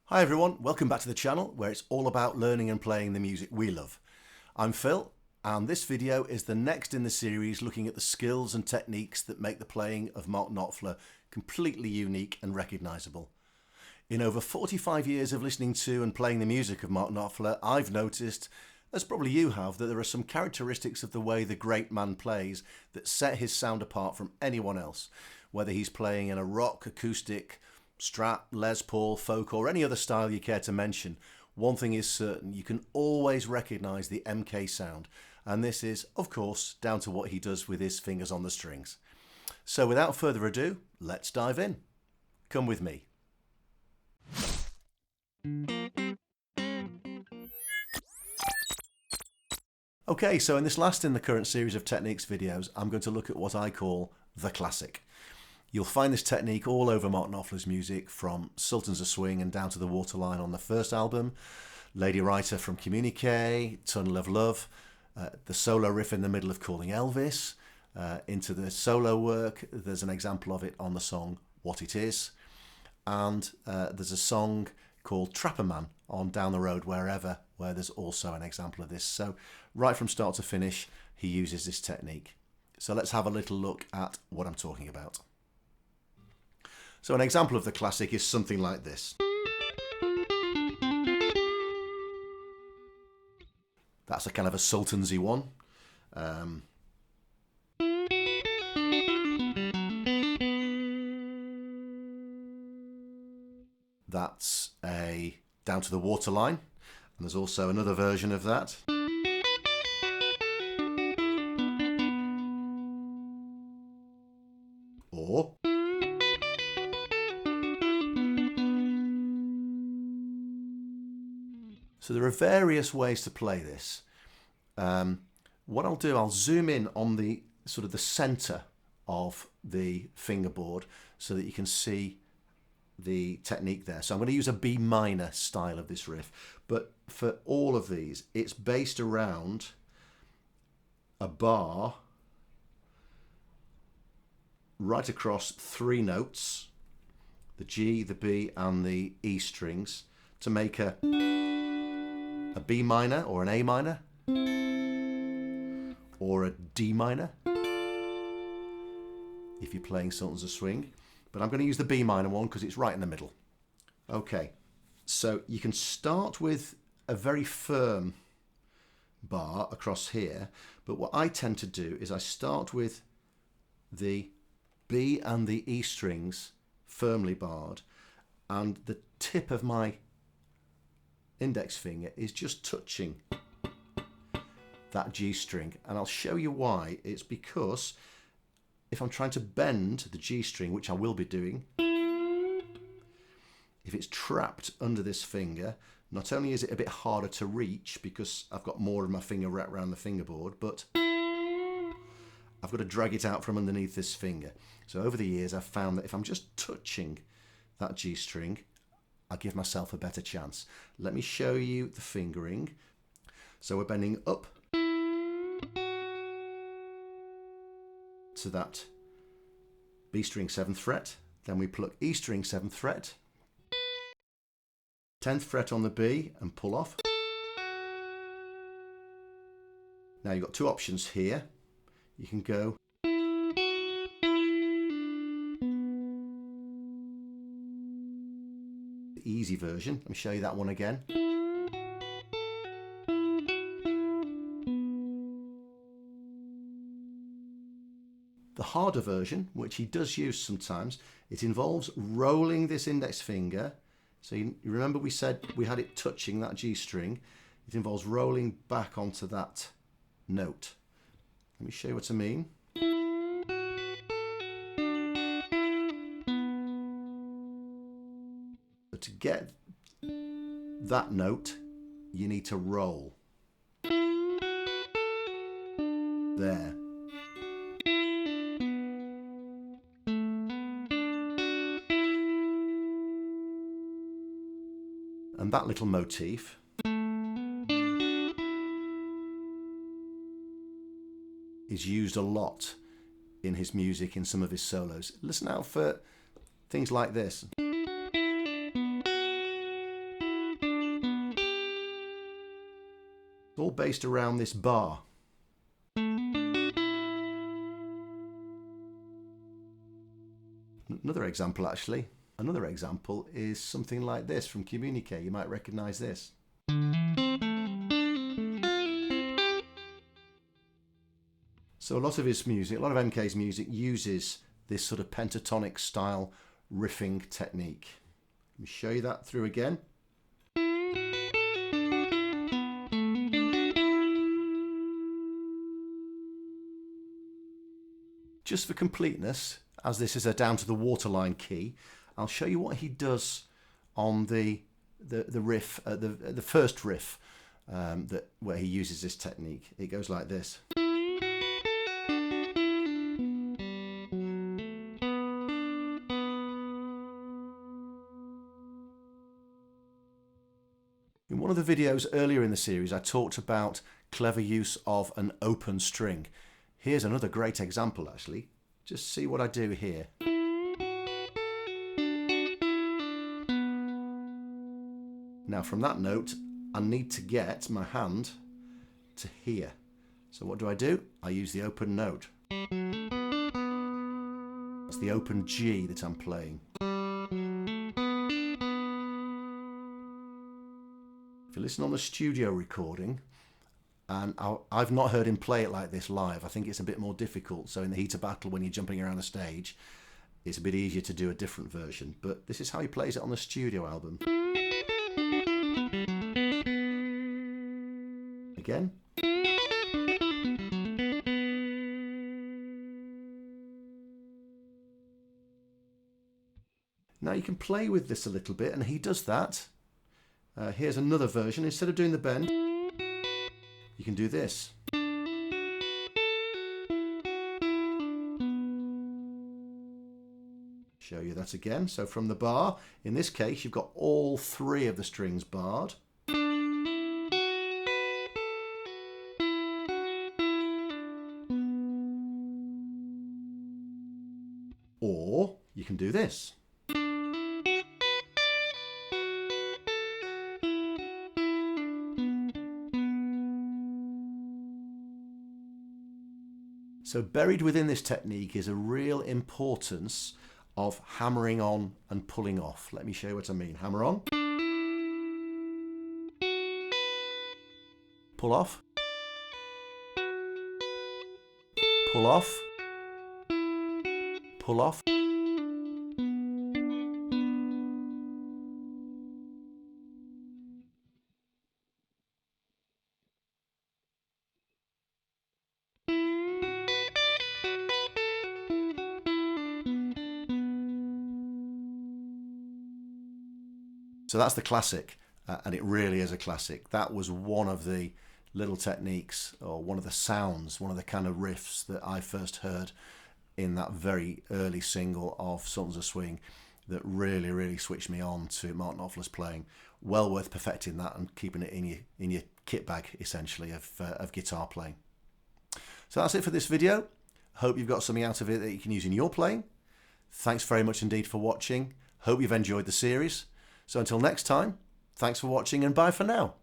Hi everyone, welcome back to the channel where it's all about learning and playing the music we love. I'm Phil and this video is the next in the series looking at the skills and techniques that make the playing of Mark Knopfler completely unique and recognisable. In over 45 years of listening to and playing the music of Mark Knopfler, I've noticed, as probably you have, that there are some characteristics of the way the great man plays that set his sound apart from anyone else, whether he's playing in a rock, acoustic, Strat, Les Paul, folk or any other style you care to mention. One thing is certain, you can always recognise the MK sound, and this is, of course, down to what he does with his fingers on the strings. So without further ado, let's dive in. Come with me. Okay, so in this last in the current series of techniques videos, I'm going to look at what I call the classic. You'll find this technique all over Mark Knopfler's music, from Sultans of Swing and Down to the Waterline on the first album, Lady Writer from Communique, Tunnel of Love, the solo riff in the middle of Calling Elvis, into the solo work. There's an example of it on the song What It Is, and there's a song called Trapper Man on Down the Road Wherever, where there's also an example of this. So right from start to finish, he uses this technique. So let's have a little look at what I'm talking about. So an example of the classic is something like this. That's a kind of a sultansy one. That's a Down to the Waterline, and there's also another version of that. Or so there are various ways to play this. What I'll do, I'll zoom in on the sort of the center of the fingerboard so that you can see the technique there. So I'm going to use a B minor style of this riff, but for all of these, it's based around a bar right across three notes, the G, the B and the E strings, to make a B minor or an A minor or a D minor if you're playing Sultans of Swing, but I'm going to use the B minor one because it's right in the middle. Okay, so you can start with a very firm bar across here, but what I tend to do is I start with the B and the E strings firmly barred, and the tip of my index finger is just touching that G string, and I'll show you why. It's because if I'm trying to bend the G string, which I will be doing, if it's trapped under this finger, not only is it a bit harder to reach because I've got more of my finger wrapped around the fingerboard, but I've got to drag it out from underneath this finger. So over the years I've found that if I'm just touching that G string, I give myself a better chance. Let me show you the fingering. So we're bending up to that B string 7th fret, then we pluck E string 7th fret, 10th fret on the B and pull off. Now you've got two options here. You can go the easy version. Let me show you that one again. The harder version, which he does use sometimes, it involves rolling this index finger. So you remember we said we had it touching that G string. It involves rolling back onto that note. Let me show you what I mean. But to get that note, you need to roll. There. And that little motif is used a lot in his music, in some of his solos. Listen out for things like this. It's all based around this bar. Another example actually. Another example is something like this from Communique. You might recognise this. So a lot of his music, a lot of MK's music uses this sort of pentatonic style riffing technique. Let me show you that through again. Just for completeness, as this is a down to the waterline key, I'll show you what he does on the riff, the first riff, where he uses this technique. It goes like this. In one of the videos earlier in the series, I talked about clever use of an open string. Here's another great example actually. Just see what I do here. Now from that note, I need to get my hand to here. So what do? I use the open note. That's the open G that I'm playing. If you listen on the studio recording, and I've not heard him play it like this live. I think it's a bit more difficult. So in the heat of battle, when you're jumping around the stage, it's a bit easier to do a different version. But this is how he plays it on the studio album. Again. Now you can play with this a little bit, and he does that. Here's another version. Instead of doing the bend, you can do this. Show you that again. So from the bar, in this case, you've got all three of the strings barred. Or you can do this. So buried within this technique is a real importance of hammering on and pulling off. Let me show you what I mean. Hammer on. Pull off. Pull off. Pull off. So that's the classic, and it really is a classic. That was one of the little techniques, or one of the sounds, one of the kind of riffs that I first heard in that very early single of Sultans of Swing that really, really switched me on to Mark Knopfler's playing. Well worth perfecting that and keeping it in your kit bag, essentially, of guitar playing. So that's it for this video. Hope you've got something out of it that you can use in your playing. Thanks very much indeed for watching. Hope you've enjoyed the series. So until next time, thanks for watching and bye for now.